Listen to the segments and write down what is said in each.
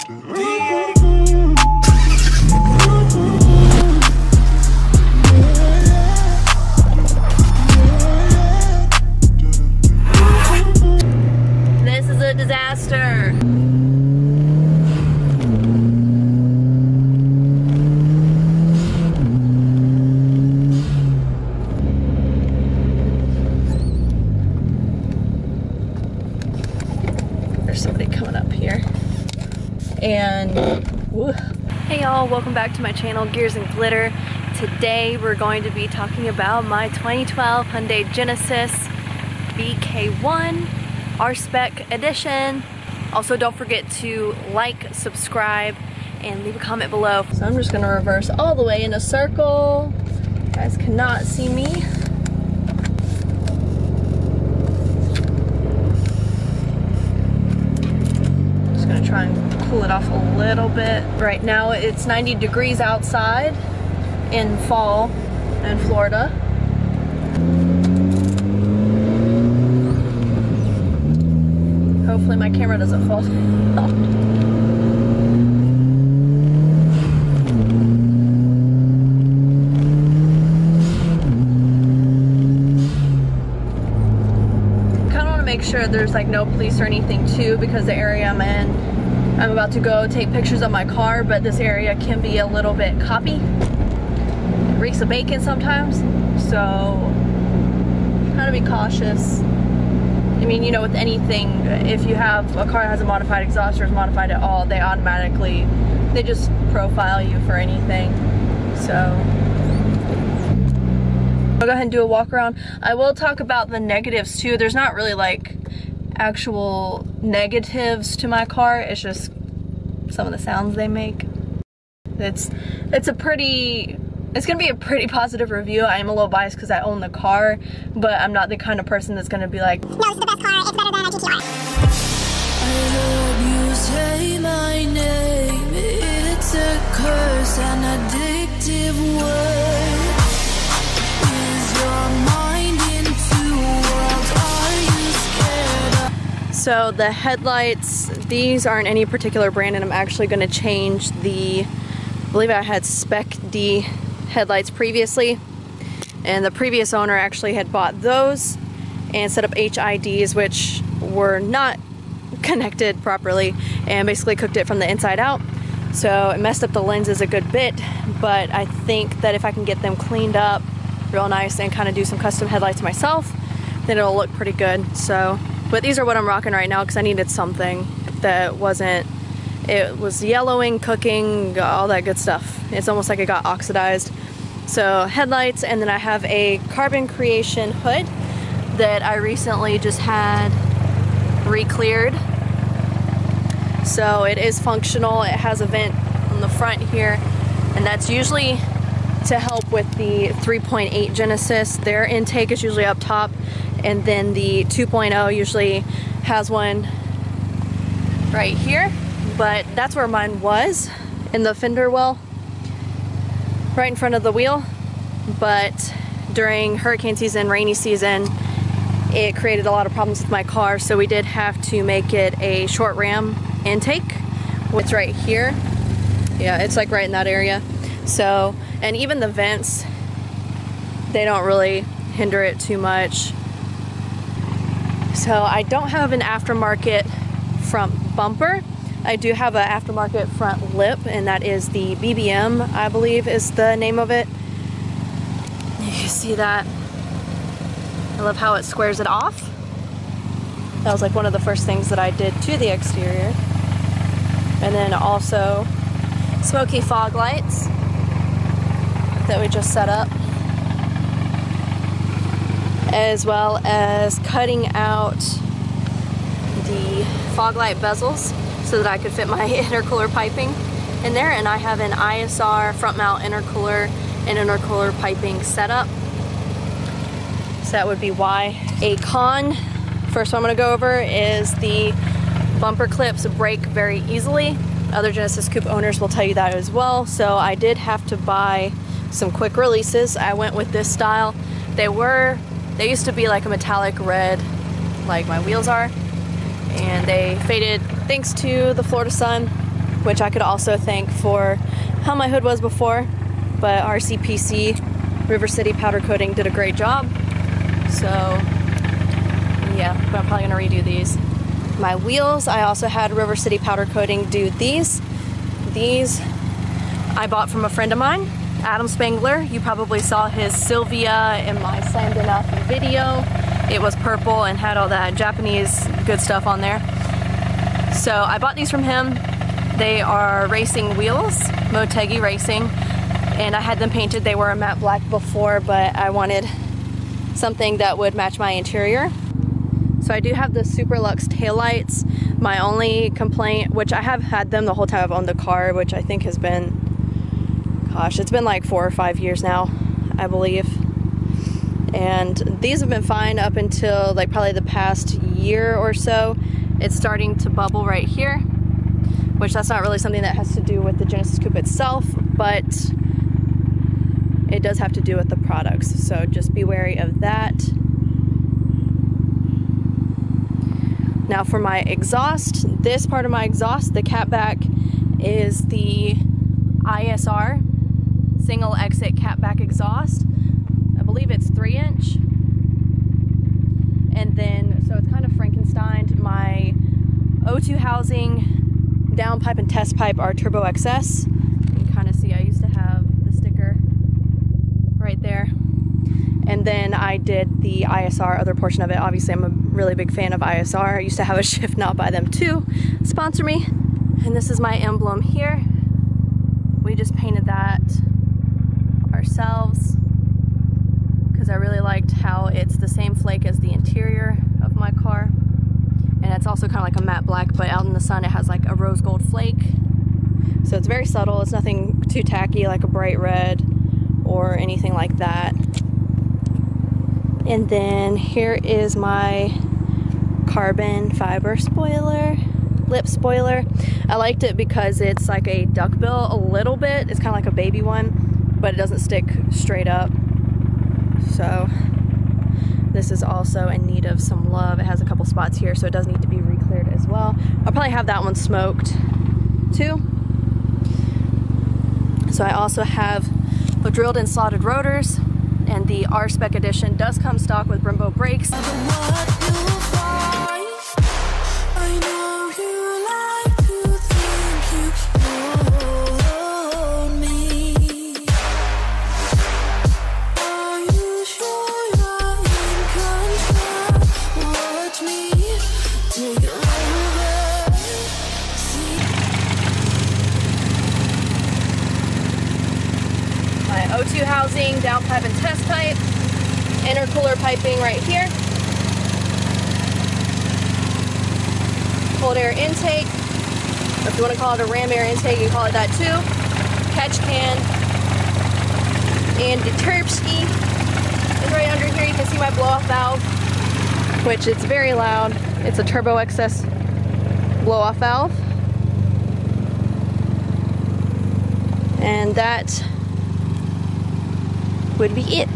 This is a disaster. There's somebody coming up here. And woo. Hey y'all, welcome back to my channel, Gears and Glitter. Today we're going to be talking about my 2012 Hyundai Genesis VK1 R-Spec edition. Also, don't forget to like, subscribe, and leave a comment below. So I'm just gonna reverse all the way in a circle. You guys cannot see me. Just gonna try and cool it off a little bit. Right now it's 90 degrees outside in fall in Florida. Hopefully my camera doesn't fall down. Make sure there's like no police or anything too, because the area I'm in, I'm about to go take pictures of my car, but this area can be a little bit coppy. It reeks of bacon sometimes, so kind of be cautious. I mean, you know, with anything, if you have a car that has a modified exhaust or is modified at all, they automatically, they just profile you for anything. So I'll go ahead and do a walk around. I will talk about the negatives too. There's not really like actual negatives to my car. It's just some of the sounds they make. It's gonna be a pretty positive review. I am a little biased because I own the car, but I'm not the kind of person that's gonna be like, no, it's the best car, it's better than a GTR. I heard you say my name. It's a curse, an addictive word. So the headlights, these aren't any particular brand, and I'm actually going to change I believe I had Spec D headlights previously, and the previous owner actually had bought those and set up HIDs, which were not connected properly, and basically cooked it from the inside out. So it messed up the lenses a good bit, but I think that if I can get them cleaned up real nice and kind of do some custom headlights myself, then it'll look pretty good. So, but these are what I'm rocking right now because I needed something that wasn't, it was yellowing, cooking, all that good stuff. It's almost like it got oxidized. So headlights, and then I have a Carbon Creation hood that I recently just had re-cleared. So it is functional. It has a vent on the front here, and that's usually to help with the 3.8 Genesis. Their intake is usually up top, and then the 2.0 usually has one right here, but that's where mine was, in the fender well, right in front of the wheel. But during hurricane season, rainy season, it created a lot of problems with my car, so we did have to make it a short ram intake. It's right here. Yeah, it's like right in that area. So, and even the vents, they don't really hinder it too much. So I don't have an aftermarket front bumper. I do have an aftermarket front lip, and that is the BBM, I believe is the name of it. You can see that. I love how it squares it off. That was like one of the first things that I did to the exterior. And then also smoky fog lights that we just set up, as well as cutting out the fog light bezels so that I could fit my intercooler piping in there. And I have an ISR front mount intercooler and intercooler piping setup. So that would be why. A con, first one I'm going to go over, is the bumper clips break very easily. Other Genesis Coupe owners will tell you that as well. So I did have to buy some quick releases. I went with this style. They used to be like a metallic red, like my wheels are, and they faded thanks to the Florida sun. which I could also thank for how my hood was before, but RCPC River City powder coating did a great job. So yeah, but I'm probably gonna redo these. My wheels, I also had River City powder coating do these. These I bought from a friend of mine, Adam Spangler. You probably saw his Sylvia in my Slammed Enough video. It was purple and had all that Japanese good stuff on there. So I bought these from him. They are racing wheels, Motegi Racing, and I had them painted. They were a matte black before, but I wanted something that would match my interior. So I do have the Super Luxe taillights. My only complaint, which I have had them the whole time I've owned the car, which I think has been, gosh, it's been like 4 or 5 years now, I believe. And these have been fine up until like probably the past year or so. It's starting to bubble right here, which that's not really something that has to do with the Genesis Coupe itself, but it does have to do with the products. So just be wary of that. Now for my exhaust, this part of my exhaust, the catback, is the ISR single exit catback exhaust. I believe it's 3-inch. And then, so it's kind of Frankenstein. My O2 housing, downpipe and test pipe are Turbo XS. You can kind of see I used to have the sticker right there. And then I did the ISR other portion of it. Obviously I'm a really big fan of ISR. I used to have a shift knot by them too. Sponsor me. And this is my emblem here. We just painted that ourselves because I really liked how it's the same flake as the interior of my car. And it's also kind of like a matte black, but out in the sun it has like a rose gold flake. So it's very subtle. It's nothing too tacky like a bright red or anything like that. And then here is my carbon fiber spoiler, lip spoiler. I liked it because it's like a duckbill a little bit. It's kind of like a baby one, but it doesn't stick straight up. So this is also in need of some love. It has a couple spots here, so it does need to be re-cleared as well. I'll probably have that one smoked too. So I also have the drilled and slotted rotors, and the R-Spec edition does come stock with Brembo brakes. O2 housing, downpipe and test pipe, intercooler piping right here, cold air intake, or if you want to call it a ram air intake, you can call it that too, catch can, and the turb ski is right under here. You can see my blow-off valve, which it's very loud. It's a Turbo XS blow-off valve, and that would be it.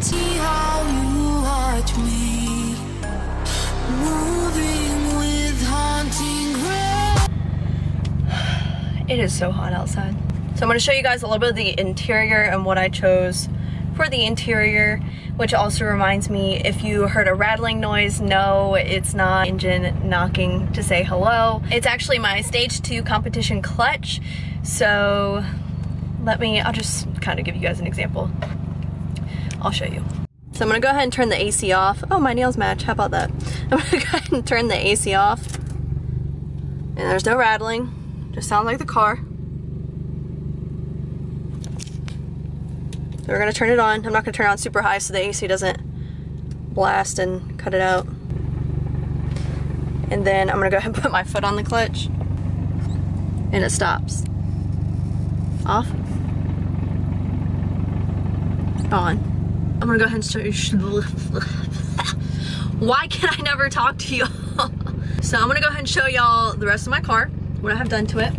It is so hot outside. So I'm going to show you guys a little bit of the interior and what I chose for the interior, which also reminds me, if you heard a rattling noise, no, it's not engine knocking to say hello. It's actually my stage 2 competition clutch. So I'll just kind of give you guys an example. I'll show you. So I'm gonna go ahead and turn the AC off. Oh, my nails match, how about that? I'm gonna go ahead and turn the AC off. And there's no rattling, just sounds like the car. So we're gonna turn it on. I'm not gonna turn it on super high so the AC doesn't blast and cut it out. And then I'm gonna go ahead and put my foot on the clutch. And it stops. Off. On. I'm gonna go ahead and show you. Why can I never talk to y'all? So I'm gonna go ahead and show y'all the rest of my car, what I have done to it.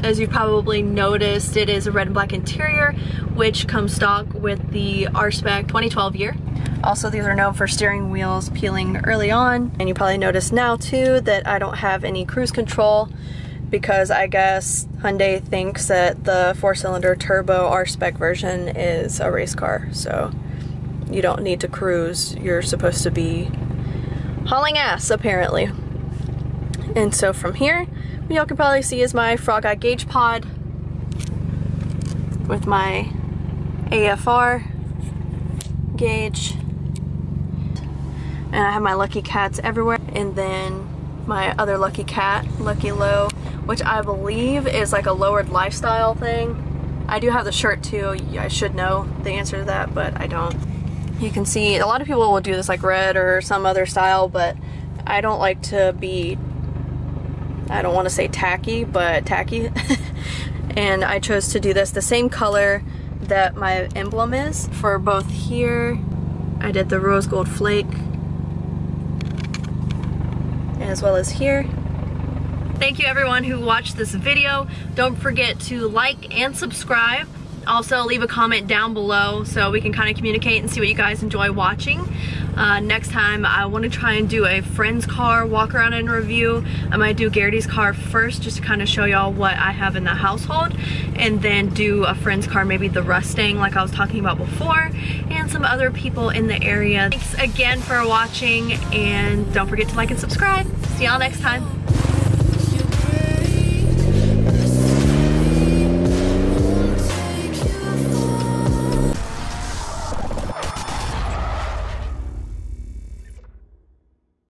As you probably noticed, it is a red and black interior, which comes stock with the R-Spec 2012 year. Also, these are known for steering wheels peeling early on. And you probably noticed now too that I don't have any cruise control because I guess Hyundai thinks that the 4-cylinder turbo R-Spec version is a race car, so you don't need to cruise. You're supposed to be hauling ass, apparently. And so from here, what y'all can probably see is my Frog Eye gauge pod with my AFR gauge. And I have my Lucky Cats everywhere. And then my other Lucky Cat, Lucky Low, which I believe is like a lowered lifestyle thing. I do have the shirt too. I should know the answer to that, but I don't. You can see a lot of people will do this like red or some other style, but I don't like to be, I don't want to say tacky, but tacky. And I chose to do this the same color that my emblem is. For both here, I did the rose gold flake, as well as here. Thank you everyone who watched this video. Don't forget to like and subscribe. Also leave a comment down below so we can kind of communicate and see what you guys enjoy watching. Next time I want to try and do a friend's car walk around and review. I might do Garrity's car first just to kind of show y'all what I have in the household, and then do a friend's car, maybe the Mustang like I was talking about before, and some other people in the area. Thanks again for watching, and don't forget to like and subscribe. See y'all next time.